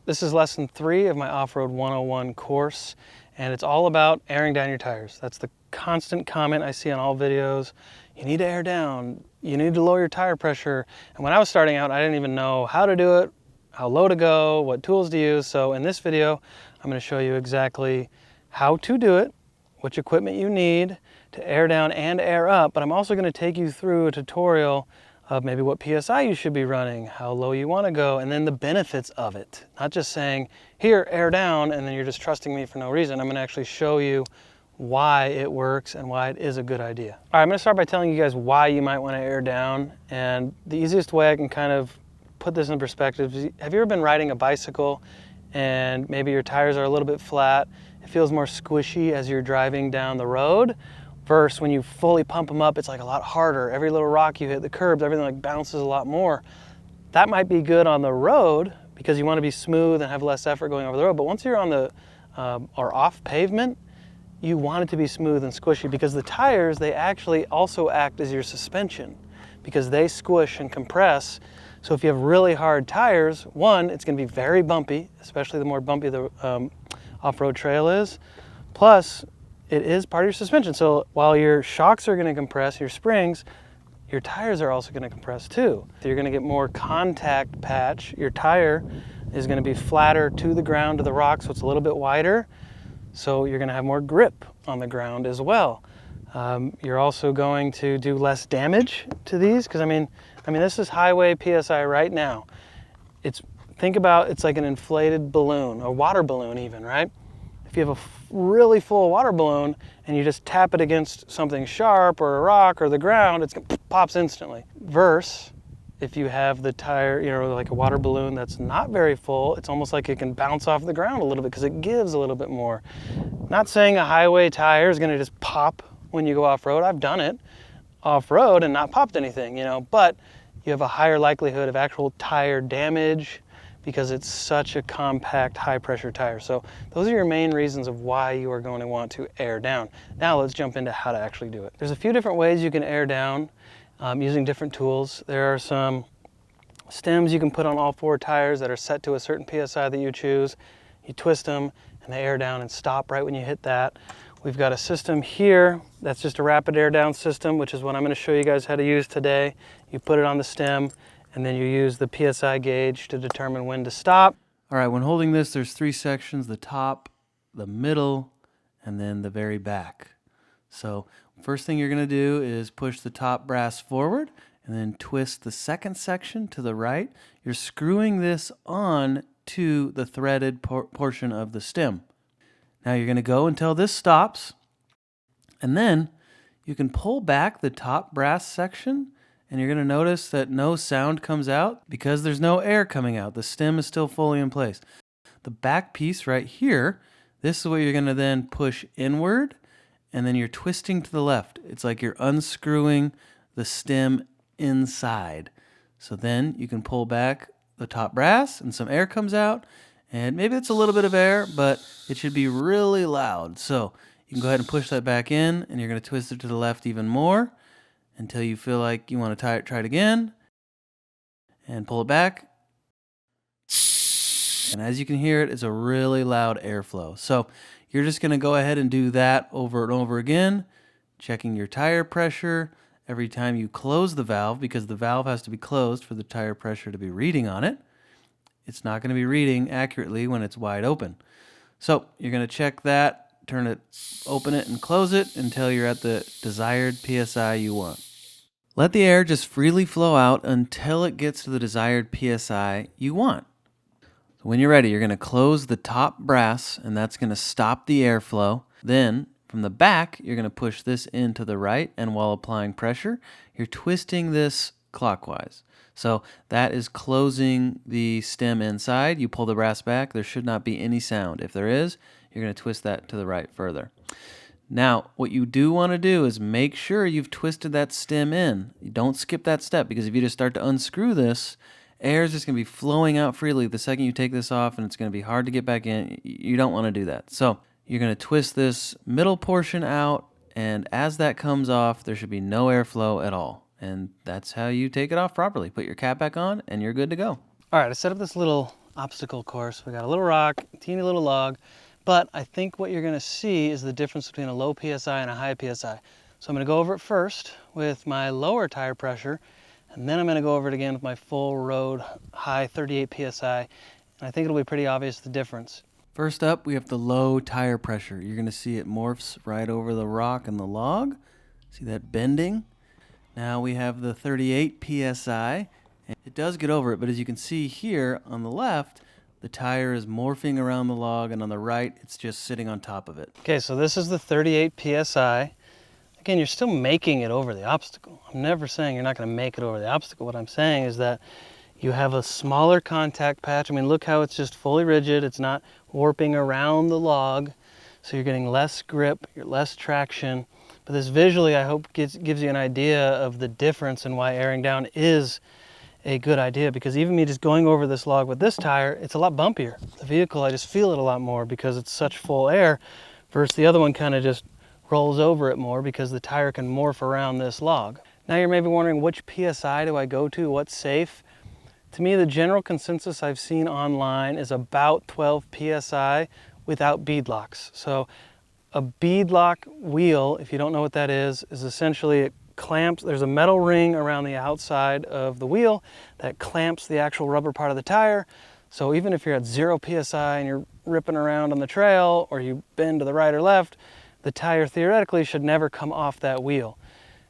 This is lesson 3 of my Off-Road 101 course, and it's all about airing down your tires. That's the constant comment I see on all videos. You need to air down, you need to lower your tire pressure. And when I was starting out, I didn't even know how to do it, how low to go, what tools to use. So in this video, I'm going to show you exactly how to do it, which equipment you need to air down and air up, but I'm also going to take you through a tutorial of maybe what PSI you should be running, how low you want to go, and then the benefits of it. Not just saying, here, air down, and then you're just trusting me for no reason. I'm going to actually show you why it works and why it is a good idea. All right, I'm going to start by telling you guys why you might want to air down, and the easiest way I can kind of put this in perspective is, have you ever been riding a bicycle and maybe your tires are a little bit flat? It feels more squishy as you're driving down the road. Versus when you fully pump them up, it's like a lot harder. Every little rock you hit, the curbs, everything like bounces a lot more. That might be good on the road because you want to be smooth and have less effort going over the road. But once you're on the or off pavement, you want it to be smooth and squishy because the tires, they actually also act as your suspension because they squish and compress. So if you have really hard tires, one, it's going to be very bumpy, especially the more bumpy the off-road trail is. Plus, it is part of your suspension. So while your shocks are going to compress, your springs, your tires are also going to compress too. So you're going to get more contact patch. Your tire is going to be flatter to the ground, to the rock, so it's a little bit wider. So you're going to have more grip on the ground as well. You're also going to do less damage to these because I mean this is highway PSI right now. Think about it's like an inflated balloon, a water balloon even, right? If you have a really full water balloon and you just tap it against something sharp or a rock or the ground, it pops instantly. Versus if you have the tire, like a water balloon that's not very full, it's almost like it can bounce off the ground a little bit because it gives a little bit more. Not saying a highway tire is going to just pop when you go off-road. I've done it off-road and not popped anything, but you have a higher likelihood of actual tire damage because it's such a compact, high-pressure tire. So those are your main reasons of why you are going to want to air down. Now let's jump into how to actually do it. There's a few different ways you can air down using different tools. There are some stems you can put on all 4 tires that are set to a certain PSI that you choose. You twist them and they air down and stop right when you hit that. We've got a system here that's just a rapid air down system, which is what I'm going to show you guys how to use today. You put it on the stem, and then you use the PSI gauge to determine when to stop. All right, when holding this, there's 3 sections, the top, the middle, and then the very back. So first thing you're going to do is push the top brass forward and then twist the second section to the right. You're screwing this on to the threaded portion of the stem. Now you're going to go until this stops, and then you can pull back the top brass section, and you're going to notice that no sound comes out because there's no air coming out. The stem is still fully in place. The back piece right here, this is what you're going to then push inward, and then you're twisting to the left. It's like you're unscrewing the stem inside. So then you can pull back the top brass and some air comes out, and maybe it's a little bit of air, but it should be really loud. So you can go ahead and push that back in, and you're going to twist it to the left even more until you feel like you want to try it again, and pull it back. And as you can hear it's a really loud airflow. So you're just going to go ahead and do that over and over again, checking your tire pressure every time you close the valve, because the valve has to be closed for the tire pressure to be reading on it. It's not going to be reading accurately when it's wide open. So you're going to check that, open it and close it until you're at the desired PSI you want. Let the air just freely flow out until it gets to the desired PSI you want. So when you're ready, you're going to close the top brass, and that's going to stop the airflow. Then from the back, you're going to push this into the right, and while applying pressure, you're twisting this clockwise. So that is closing the stem inside. You pull the brass back, there should not be any sound. If there is, you're going to twist that to the right further. Now, what you do want to do is make sure you've twisted that stem in. You don't skip that step, because if you just start to unscrew this, air is just going to be flowing out freely the second you take this off, and it's going to be hard to get back in. You don't want to do that. So you're going to twist this middle portion out, and as that comes off, there should be no airflow at all. And that's how you take it off properly. Put your cap back on, and you're good to go. All right, I set up this little obstacle course. We got a little rock, teeny little log, but I think what you're gonna see is the difference between a low PSI and a high PSI. So I'm gonna go over it first with my lower tire pressure, and then I'm gonna go over it again with my full road high 38 PSI, and I think it'll be pretty obvious the difference. First up, we have the low tire pressure. You're gonna see it morphs right over the rock and the log. See that bending? Now we have the 38 PSI. It does get over it, but as you can see here on the left, the tire is morphing around the log, and on the right, it's just sitting on top of it. Okay, so this is the 38 PSI. Again, you're still making it over the obstacle. I'm never saying you're not gonna make it over the obstacle. What I'm saying is that you have a smaller contact patch. I mean, look how it's just fully rigid. It's not warping around the log. So you're getting less grip, you're less traction. But this visually, I hope, gives you an idea of the difference and why airing down is a good idea, because even me just going over this log with this tire, it's a lot bumpier. The vehicle, I just feel it a lot more because it's such full air, versus the other one kind of just rolls over it more because the tire can morph around this log. Now you're maybe wondering, which PSI do I go to? What's safe? To me, the general consensus I've seen online is about 12 PSI without bead locks. So a bead lock wheel, if you don't know what that is essentially it clamps, there's a metal ring around the outside of the wheel that clamps the actual rubber part of the tire. So even if you're at 0 PSI and you're ripping around on the trail, or you bend to the right or left, the tire theoretically should never come off that wheel.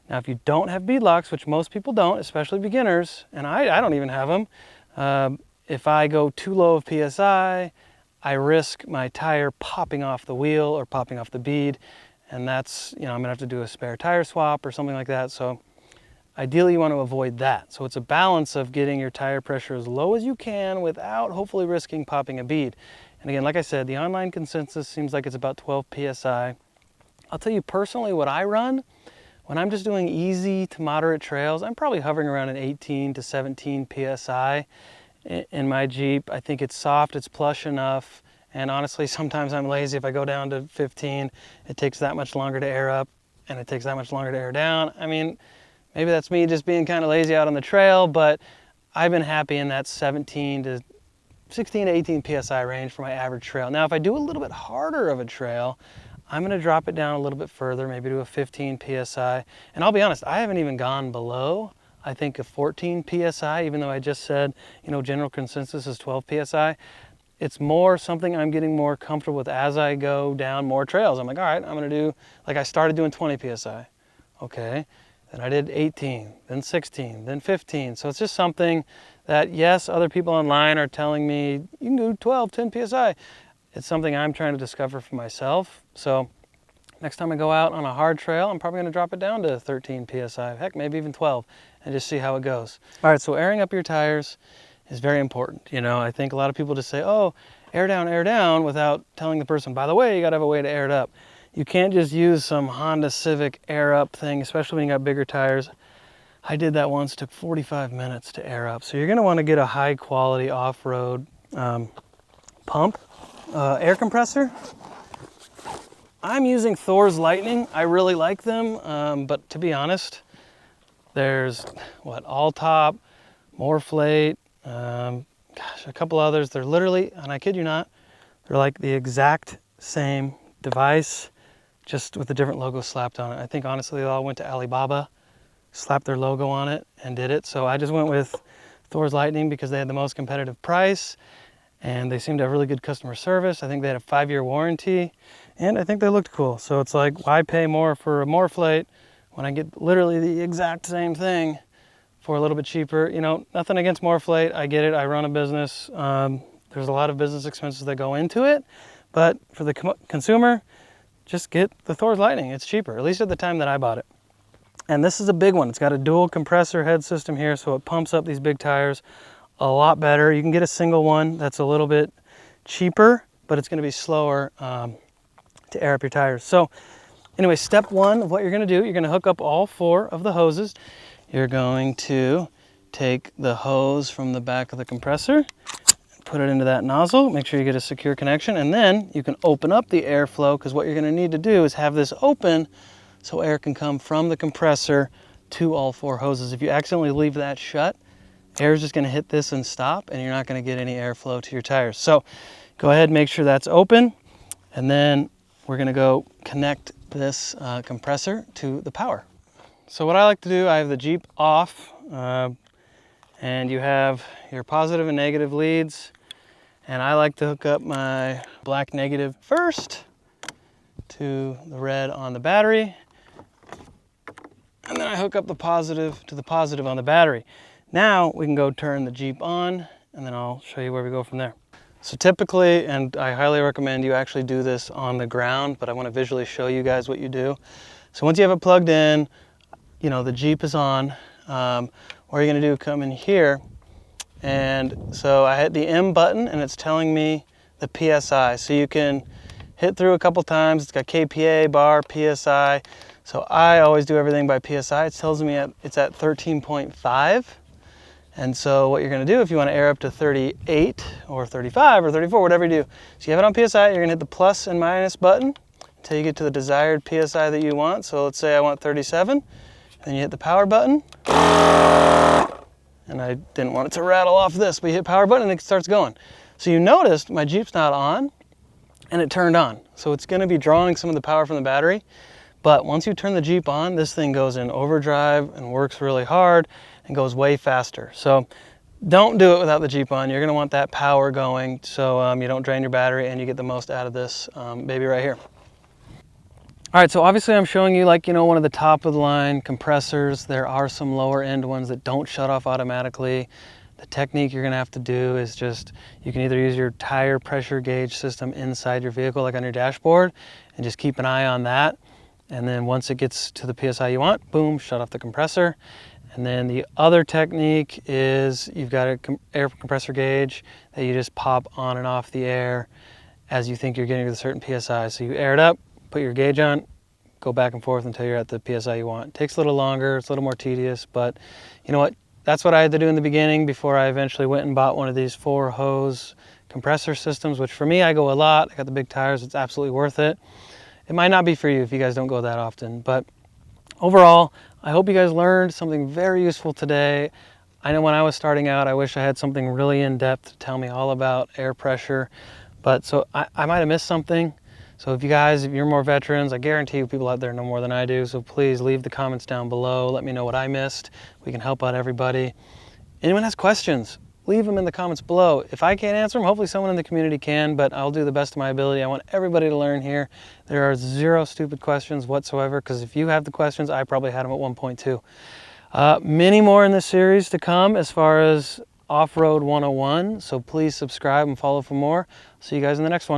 Now, if you don't have bead locks, which most people don't, especially beginners, and I don't even have them, if I go too low of PSI, I risk my tire popping off the wheel or popping off the bead, and that's, I'm gonna have to do a spare tire swap or something like that. So ideally you want to avoid that. So it's a balance of getting your tire pressure as low as you can without hopefully risking popping a bead. And again, like I said, the online consensus seems like it's about 12 PSI. I'll tell you personally what I run. When I'm just doing easy to moderate trails, I'm probably hovering around an 18 to 17 PSI in my Jeep. I think it's soft, it's plush enough. And honestly, sometimes I'm lazy. If I go down to 15, it takes that much longer to air up and it takes that much longer to air down. I mean, maybe that's me just being kind of lazy out on the trail, but I've been happy in that 16 to 18 PSI range for my average trail. Now, if I do a little bit harder of a trail, I'm gonna drop it down a little bit further, maybe to a 15 PSI. And I'll be honest, I haven't even gone below, I think, a 14 PSI, even though I just said, general consensus is 12 PSI. It's more something I'm getting more comfortable with as I go down more trails. I'm like, all right, I'm gonna do, like I started doing 20 PSI. Okay, then I did 18, then 16, then 15. So it's just something that, yes, other people online are telling me, you can do 12, 10 PSI. It's something I'm trying to discover for myself. So next time I go out on a hard trail, I'm probably gonna drop it down to 13 PSI, heck, maybe even 12, and just see how it goes. All right, so airing up your tires is very important. I think a lot of people just say, oh, air down, without telling the person, by the way, you gotta have a way to air it up. You can't just use some Honda Civic air up thing, especially when you got bigger tires. I did that once, took 45 minutes to air up. So you're gonna wanna get a high quality off-road pump, air compressor. I'm using Thor's Lightning. I really like them, but to be honest, there's All-Top, Morflate, a couple others. They're literally, and I kid you not, they're like the exact same device, just with a different logo slapped on it. I think honestly they all went to Alibaba, slapped their logo on it and did it. So I just went with Thor's Lightning because they had the most competitive price and they seemed to have really good customer service. I think they had a 5-year warranty and I think they looked cool. So it's like, why pay more for a Morflate when I get literally the exact same thing for a little bit cheaper? Nothing against Morflate. I get it. I run a business. There's a lot of business expenses that go into it, but for the consumer, just get the Thor's Lightning. It's cheaper, at least at the time that I bought it. And this is a big one. It's got a dual compressor head system here, so it pumps up these big tires a lot better. You can get a single one that's a little bit cheaper, but it's gonna be slower to air up your tires. So anyway, step one of what you're gonna do, you're gonna hook up all 4 of the hoses. You're going to take the hose from the back of the compressor, put it into that nozzle, make sure you get a secure connection, and then you can open up the airflow, because what you're gonna need to do is have this open so air can come from the compressor to all 4 hoses. If you accidentally leave that shut, air is just going to hit this and stop, and you're not going to get any airflow to your tires. So go ahead and make sure that's open, and then we're going to go connect this compressor to the power. So what I like to do, I have the Jeep off, and you have your positive and negative leads, and I like to hook up my black negative first to the red on the battery, and then I hook up the positive to the positive on the battery. Now we can go turn the Jeep on, and then I'll show you where we go from there. So typically, and I highly recommend you actually do this on the ground, but I want to visually show you guys what you do. So once you have it plugged in, you know, the Jeep is on, what you're going to do, come in here, and so I hit the M button and it's telling me the PSI. So you can hit through a couple times. It's got KPA, bar, PSI. So I always do everything by PSI. It tells me it's at 13.5. And so what you're going to do, if you want to air up to 38 or 35 or 34, whatever you do, so you have it on PSI, you're going to hit the plus and minus button until you get to the desired PSI that you want. So let's say I want 37. Then you hit the power button. And I didn't want it to rattle off this, but you hit power button and it starts going. So you noticed my Jeep's not on and it turned on. So it's going to be drawing some of the power from the battery. But once you turn the Jeep on, this thing goes in overdrive and works really hard and goes way faster. So don't do it without the Jeep on. You're going to want that power going so you don't drain your battery and you get the most out of this baby right here. All right, so obviously I'm showing you, like, you know, one of the top of the line compressors. There are some lower end ones that don't shut off automatically. The technique you're gonna have to do is just, you can either use your tire pressure gauge system inside your vehicle, like on your dashboard, and just keep an eye on that. And then once it gets to the PSI you want, boom, shut off the compressor. And then the other technique is you've got an air compressor gauge that you just pop on and off the air as you think you're getting to a certain PSI. So you air it up, put your gauge on, go back and forth until you're at the PSI you want. It takes a little longer, it's a little more tedious, but you know what? That's what I had to do in the beginning before I eventually went and bought one of these 4-hose compressor systems, which for me, I go a lot. I got the big tires, it's absolutely worth it. It might not be for you if you guys don't go that often, but overall, I hope you guys learned something very useful today. I know when I was starting out, I wish I had something really in-depth to tell me all about air pressure, but so I might have missed something. So if you're more veterans, I guarantee you people out there know more than I do. So please leave the comments down below. Let me know what I missed. We can help out everybody. Anyone has questions, leave them in the comments below. If I can't answer them, hopefully someone in the community can, but I'll do the best of my ability. I want everybody to learn here. There are 0 stupid questions whatsoever, because if you have the questions, I probably had them at one point too. Many more in this series to come as far as Off-Road 101. So please subscribe and follow for more. See you guys in the next one.